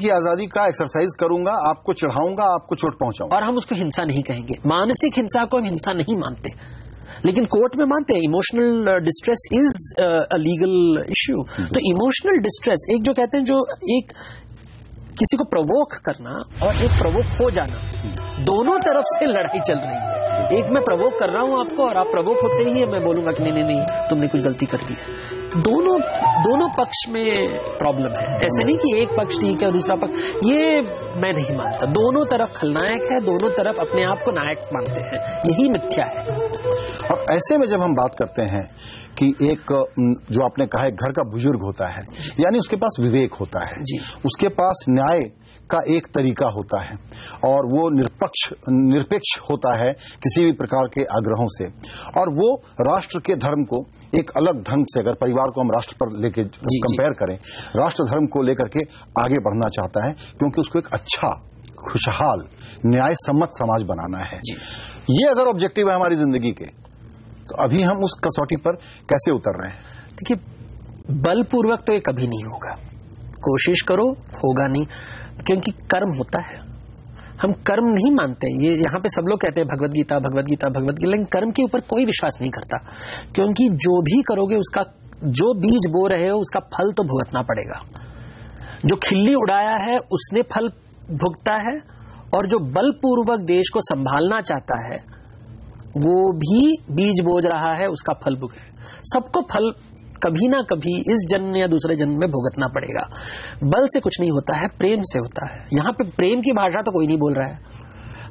की आजादी का एक्सरसाइज करूंगा, आपको चढ़ाऊंगा, आपको चोट पहुंचाऊंगा। और हम उसको हिंसा नहीं कहेंगे, मानसिक हिंसा को हम हिंसा नहीं मानते, लेकिन कोर्ट में मानते हैं। Emotional distress is a legal issue. तो इमोशनल डिस्ट्रेस, एक जो कहते हैं जो एक किसी को प्रवोक करना और एक प्रवोक हो जाना, दोनों तरफ से लड़ाई चल रही है। एक मैं प्रवोक कर रहा हूं आपको और आप प्रवोक होते ही मैं बोलूंगा कि नहीं तुमने कुछ गलती कर दी है। दोनों पक्ष में प्रॉब्लम है। ऐसे नहीं कि एक पक्ष ठीक है दूसरा पक्ष, ये मैं नहीं मानता। दोनों तरफ खलनायक है, दोनों तरफ अपने आप को नायक मानते हैं, यही मिथ्या है। और ऐसे में जब हम बात करते हैं कि एक जो आपने कहा है घर का बुजुर्ग होता है, यानी उसके पास विवेक होता है, उसके पास न्याय का एक तरीका होता है और वो निरपेक्ष होता है किसी भी प्रकार के आग्रहों से, और वो राष्ट्र के धर्म को एक अलग ढंग से, अगर परिवार को हम राष्ट्र पर लेके कंपेयर करें, राष्ट्र धर्म को लेकर के आगे बढ़ना चाहता है, क्योंकि उसको एक अच्छा, खुशहाल, न्याय सम्मत समाज बनाना है। ये अगर ऑब्जेक्टिव है हमारी जिंदगी के, तो अभी हम उस कसौटी पर कैसे उतर रहे हैं? देखिए, बलपूर्वक तो ये कभी नहीं होगा, कोशिश करो, होगा नहीं, क्योंकि कर्म होता है। हम कर्म नहीं मानते। ये यहाँ पे सब लोग कहते हैं भगवत गीता भगवत गीता भगवत गीता, लेकिन कर्म के ऊपर कोई विश्वास नहीं करता, क्योंकि जो भी करोगे उसका, जो बीज बो रहे हो उसका फल तो भुगतना पड़ेगा। जो खिल्ली उड़ाया है उसने फल भुगता है, और जो बलपूर्वक देश को संभालना चाहता है वो भी बीज बोझ रहा है, उसका फल भुगे। सबको फल कभी ना कभी इस जन्म या दूसरे जन्म में भुगतना पड़ेगा। बल से कुछ नहीं होता है, प्रेम से होता है। यहां पे प्रेम की भाषा तो कोई नहीं बोल रहा है।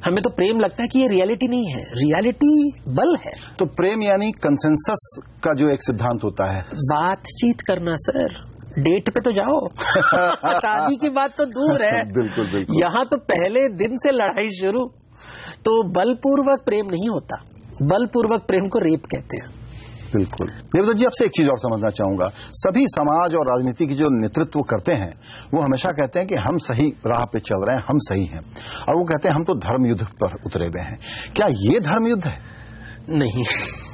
हमें तो प्रेम लगता है कि ये रियलिटी नहीं है, रियलिटी बल है। तो प्रेम यानी कंसेंसस का जो एक सिद्धांत होता है, बातचीत करना सर, डेट पे तो जाओ शादी की बात तो दूर है। बिल्कुल बिल्कुल। यहां तो पहले दिन से लड़ाई शुरू। तो बलपूर्वक प्रेम नहीं होता, बलपूर्वक प्रेम को रेप कहते हैं। बिल्कुल। देवदत्त जी, आपसे एक चीज और समझना चाहूंगा। सभी समाज और राजनीति की जो नेतृत्व करते हैं वो हमेशा कहते हैं कि हम सही राह पे चल रहे हैं, हम सही हैं, और वो कहते हैं हम तो धर्म युद्ध पर उतरे हुए हैं। क्या ये धर्म युद्ध है? नहीं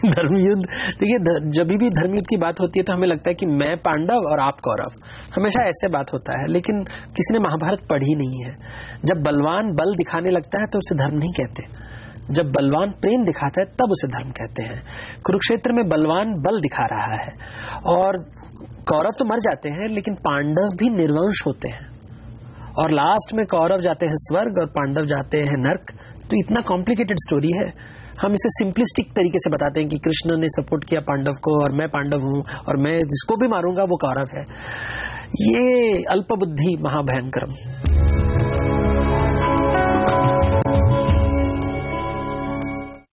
धर्मयुद्ध, देखिए जब भी धर्मयुद्ध की बात होती है तो हमें लगता है कि मैं पांडव और आप कौरव, हमेशा ऐसे बात होता है। लेकिन किसी ने महाभारत पढ़ी नहीं है। जब बलवान बल दिखाने लगता है तो उसे धर्म नहीं कहते, जब बलवान प्रेम दिखाता है तब उसे धर्म कहते हैं। कुरुक्षेत्र में बलवान बल दिखा रहा है और कौरव तो मर जाते हैं, लेकिन पांडव भी निर्वंश होते हैं, और लास्ट में कौरव जाते हैं स्वर्ग और पांडव जाते हैं नर्क। तो इतना कॉम्प्लिकेटेड स्टोरी है। हम इसे सिंपलिस्टिक तरीके से बताते हैं कि कृष्ण ने सपोर्ट किया पांडव को और मैं पांडव हूं और मैं जिसको भी मारूंगा वो कौरव है। ये अल्पबुद्धि महाभयंकरम।